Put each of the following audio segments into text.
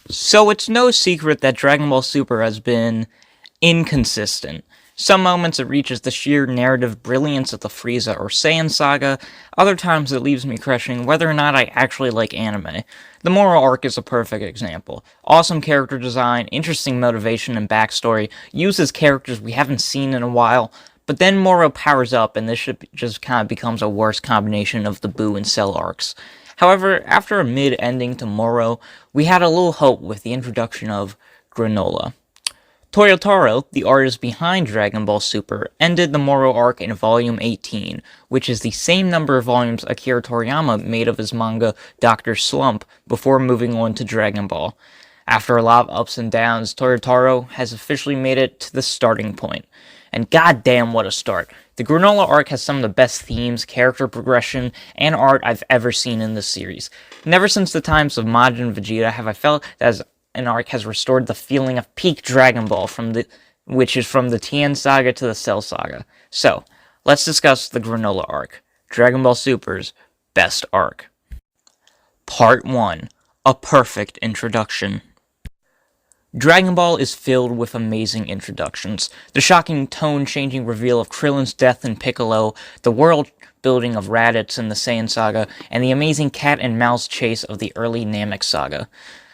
So it's no secret that Dragon Ball Super has been inconsistent. Some moments it reaches the sheer narrative brilliance of the Frieza or Saiyan saga, other times it leaves me questioning whether or not I actually like anime. The Moro arc is a perfect example. Awesome character design, interesting motivation and backstory, uses characters we haven't seen in a while, but then Moro powers up and this shit just kind of becomes a worse combination of the Boo and Cell arcs. However, after a mid-ending to Moro, we had a little hope with the introduction of Granola. Toyotaro, the artist behind Dragon Ball Super, ended the Moro arc in Volume 18, which is the same number of volumes Akira Toriyama made of his manga Dr. Slump before moving on to Dragon Ball. After a lot of ups and downs, Toyotaro has officially made it to the starting point. And goddamn, what a start. The Granola arc has some of the best themes, character progression, and art I've ever seen in this series. Never since the times of Majin Vegeta have I felt that an arc has restored the feeling of peak Dragon Ball which is from the Tien Saga to the Cell Saga. So, let's discuss the Granola arc, Dragon Ball Super's best arc. Part 1. A perfect introduction. Dragon Ball is filled with amazing introductions. The shocking tone-changing reveal of Krillin's death in Piccolo, the world-building of Raditz in the Saiyan Saga, and the amazing cat-and-mouse chase of the early Namek Saga.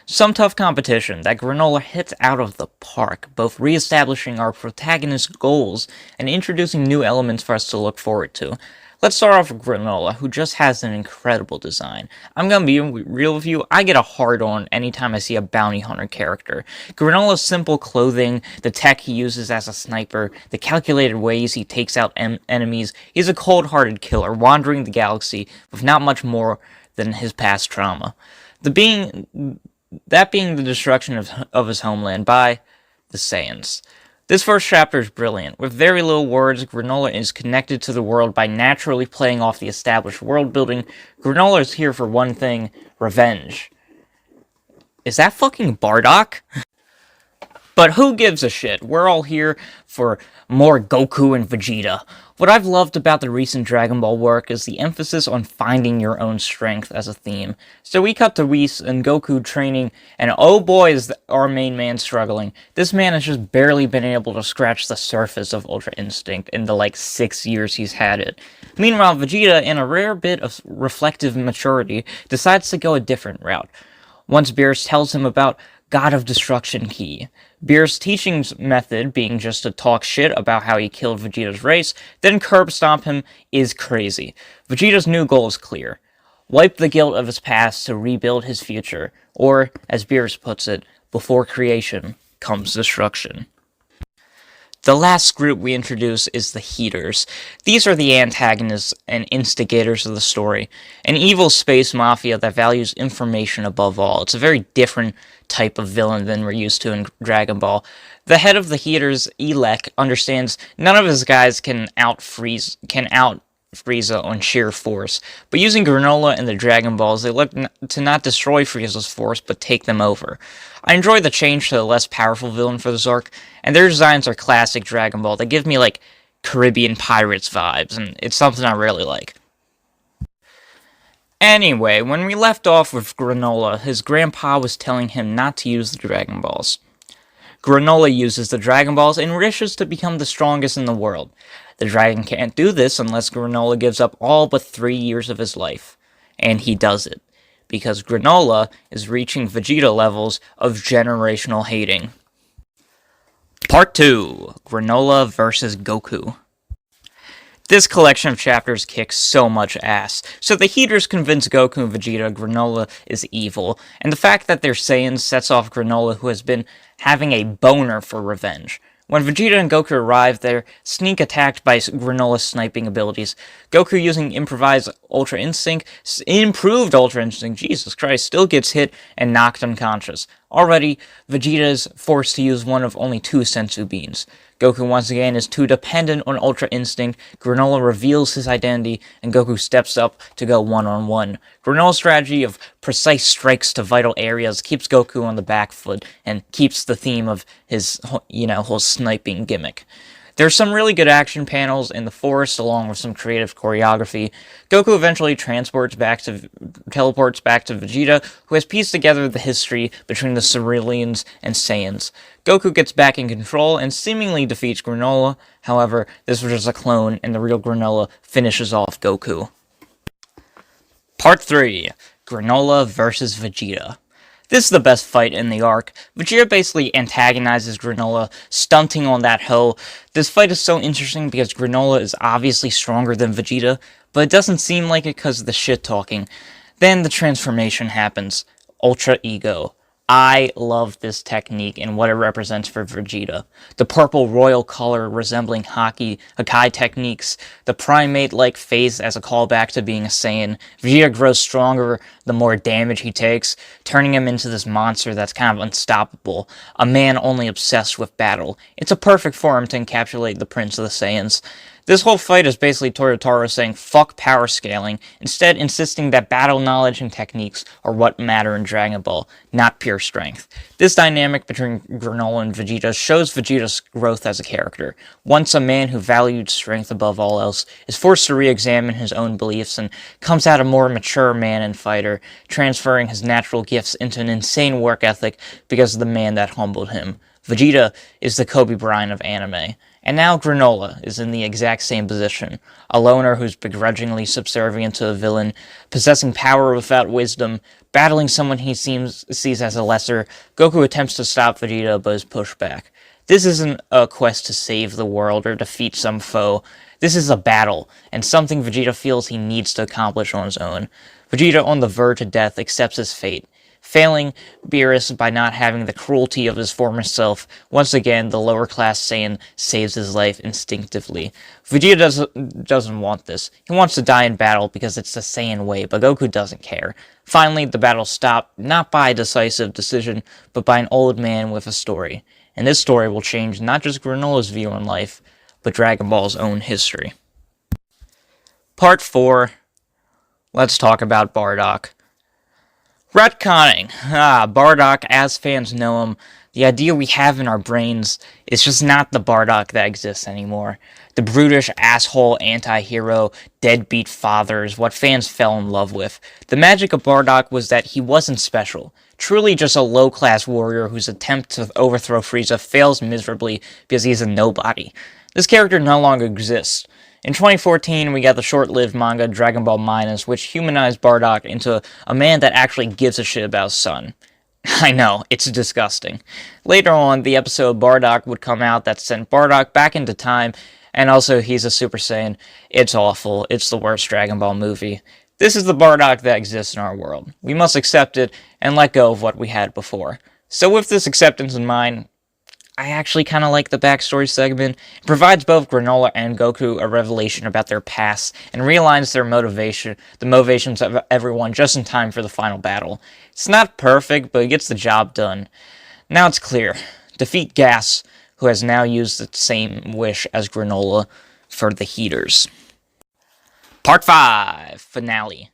Some tough competition that Granola hits out of the park, both re-establishing our protagonist's goals and introducing new elements for us to look forward to. Let's start off with Granola, who just has an incredible design. I'm gonna be real with you, I get a hard-on anytime I see a bounty hunter character. Granola's simple clothing, the tech he uses as a sniper, the calculated ways he takes out enemies, he's a cold-hearted killer, wandering the galaxy with not much more than his past trauma. That being the destruction of his homeland by the Saiyans. This first chapter is brilliant. With very little words, Granola is connected to the world by naturally playing off the established world building. Granola is here for one thing, revenge. Is that fucking Bardock? But who gives a shit? We're all here for more Goku and Vegeta. What I've loved about the recent Dragon Ball work is the emphasis on finding your own strength as a theme. So we cut to Whis and Goku training, and oh boy is our main man struggling. This man has just barely been able to scratch the surface of Ultra Instinct in the 6 years he's had it. Meanwhile, Vegeta, in a rare bit of reflective maturity, decides to go a different route. Once Beerus tells him about God of Destruction Key. Beerus' teaching method being just to talk shit about how he killed Vegeta's race, then curb stomp him, is crazy. Vegeta's new goal is clear. Wipe the guilt of his past to rebuild his future, or, as Beerus puts it, before creation comes destruction. The last group we introduce is the Heaters. These are the antagonists and instigators of the story. An evil space mafia that values information above all. It's a very different type of villain than we're used to in Dragon Ball. The head of the Heaters, Elec, understands none of his guys can out Frieza on sheer force, but using Granola and the Dragon Balls, they look to not destroy Frieza's force, but take them over. I enjoy the change to a less powerful villain for this arc, and their designs are classic Dragon Ball. They give me, Caribbean Pirates vibes, and it's something I really like. Anyway, when we left off with Granola, his grandpa was telling him not to use the Dragon Balls. Granola uses the Dragon Balls and wishes to become the strongest in the world. The dragon can't do this unless Granola gives up all but 3 years of his life. And he does it, because Granola is reaching Vegeta levels of generational hating. Part 2. Granola vs. Goku. This collection of chapters kicks so much ass. So the Heaters convince Goku and Vegeta Granola is evil, and the fact that they're Saiyans sets off Granola, who has been having a boner for revenge. When Vegeta and Goku arrive, they're sneak attacked by Granola's sniping abilities. Goku, using improved Ultra Instinct, Jesus Christ, still gets hit and knocked unconscious. Already, Vegeta is forced to use one of only 2 Senzu beans. Goku once again is too dependent on Ultra Instinct, Granola reveals his identity, and Goku steps up to go one-on-one. Granola's strategy of precise strikes to vital areas keeps Goku on the back foot, and keeps the theme of his, whole sniping gimmick. There's some really good action panels in the forest along with some creative choreography. Goku eventually teleports back to Vegeta, who has pieced together the history between the Ceruleans and Saiyans. Goku gets back in control and seemingly defeats Granola. However, this was just a clone, and the real Granola finishes off Goku. Part 3. Granola vs. Vegeta. This is the best fight in the arc. Vegeta basically antagonizes Granola, stunting on that hoe. This fight is so interesting because Granola is obviously stronger than Vegeta, but it doesn't seem like it because of the shit-talking. Then the transformation happens. Ultra Ego. I love this technique and what it represents for Vegeta. The purple royal color resembling Hakai techniques, the primate-like face as a callback to being a Saiyan. Vegeta grows stronger the more damage he takes, turning him into this monster that's kind of unstoppable, a man only obsessed with battle. It's a perfect form to encapsulate the Prince of the Saiyans. This whole fight is basically Toyotaro saying fuck power scaling, instead insisting that battle knowledge and techniques are what matter in Dragon Ball, not pure strength. This dynamic between Granola and Vegeta shows Vegeta's growth as a character. Once a man who valued strength above all else is forced to re-examine his own beliefs and comes out a more mature man and fighter, transferring his natural gifts into an insane work ethic because of the man that humbled him. Vegeta is the Kobe Bryant of anime. And now Granola is in the exact same position, a loner who's begrudgingly subservient to a villain, possessing power without wisdom, battling someone he sees as a lesser. Goku attempts to stop Vegeta but is pushed back. This isn't a quest to save the world or defeat some foe. This is a battle, and something Vegeta feels he needs to accomplish on his own. Vegeta, on the verge of death, accepts his fate. Failing Beerus by not having the cruelty of his former self, once again the lower-class Saiyan saves his life instinctively. Vegeta doesn't want this. He wants to die in battle because it's the Saiyan way, but Goku doesn't care. Finally, the battle stopped, not by a decisive decision, but by an old man with a story. And this story will change not just Granola's view on life, but Dragon Ball's own history. Part 4. Let's talk about Bardock. Retconning. Bardock, as fans know him, the idea we have in our brains is just not the Bardock that exists anymore. The brutish, asshole, anti-hero, deadbeat father is what fans fell in love with. The magic of Bardock was that he wasn't special. Truly just a low-class warrior whose attempt to overthrow Frieza fails miserably because he's a nobody. This character no longer exists. In 2014, we got the short-lived manga Dragon Ball Minus, which humanized Bardock into a man that actually gives a shit about his son. I know, it's disgusting. Later on, the episode Bardock would come out that sent Bardock back into time, and also he's a Super Saiyan. It's awful. It's the worst Dragon Ball movie. This is the Bardock that exists in our world. We must accept it and let go of what we had before. So with this acceptance in mind, I actually kind of like the backstory segment. It provides both Granola and Goku a revelation about their past and realigns the motivations of everyone just in time for the final battle. It's not perfect, but it gets the job done. Now it's clear. Defeat Gas, who has now used the same wish as Granola for the heaters. Part 5. Finale.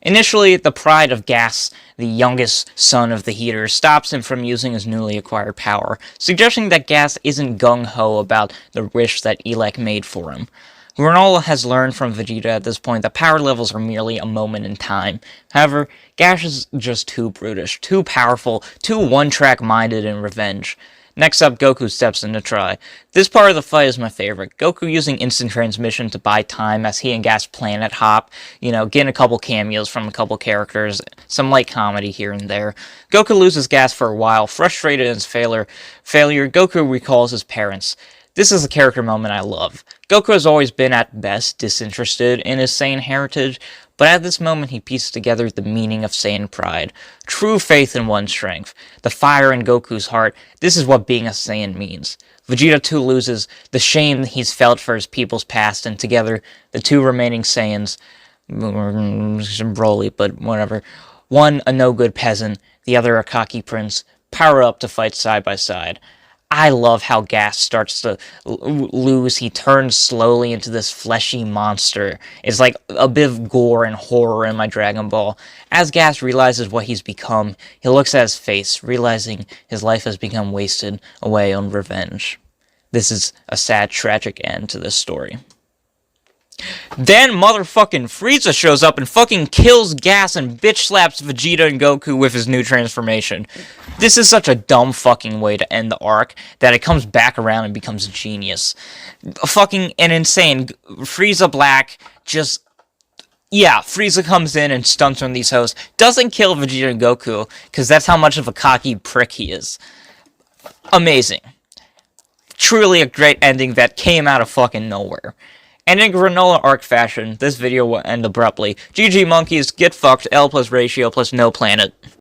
Initially, the pride of Gas, the youngest son of the Heater, stops him from using his newly acquired power, suggesting that Gas isn't gung-ho about the wish that Elec made for him. Granola has learned from Vegeta at this point that power levels are merely a moment in time. However, Gas is just too brutish, too powerful, too one-track minded in revenge. Next up, Goku steps in to try. This part of the fight is my favorite. Goku using instant transmission to buy time as he and Gas planet hop, getting a couple cameos from a couple characters, some light comedy here and there. Goku loses Gas for a while, frustrated at his failure. Goku recalls his parents. This is a character moment I love. Goku has always been at best disinterested in his Saiyan heritage, but at this moment he pieces together the meaning of Saiyan pride. True faith in one's strength. The fire in Goku's heart. This is what being a Saiyan means. Vegeta too loses the shame he's felt for his people's past, and together, the two remaining Saiyans, Broly, but whatever, one a no-good peasant, the other a cocky prince, power up to fight side by side. I love how Gas starts to lose. He turns slowly into this fleshy monster. It's like a bit of gore and horror in my Dragon Ball. As Gas realizes what he's become, he looks at his face, realizing his life has become wasted away on revenge. This is a sad, tragic end to this story. Then motherfucking Frieza shows up and fucking kills Gas and bitch slaps Vegeta and Goku with his new transformation. This is such a dumb fucking way to end the arc that it comes back around and becomes genius. Fucking and insane. Frieza Black just... Yeah, Frieza comes in and stunts on these hoes. Doesn't kill Vegeta and Goku, because that's how much of a cocky prick he is. Amazing. Truly a great ending that came out of fucking nowhere. And in Granola arc fashion, this video will end abruptly. GG monkeys, get fucked, L plus ratio plus no planet.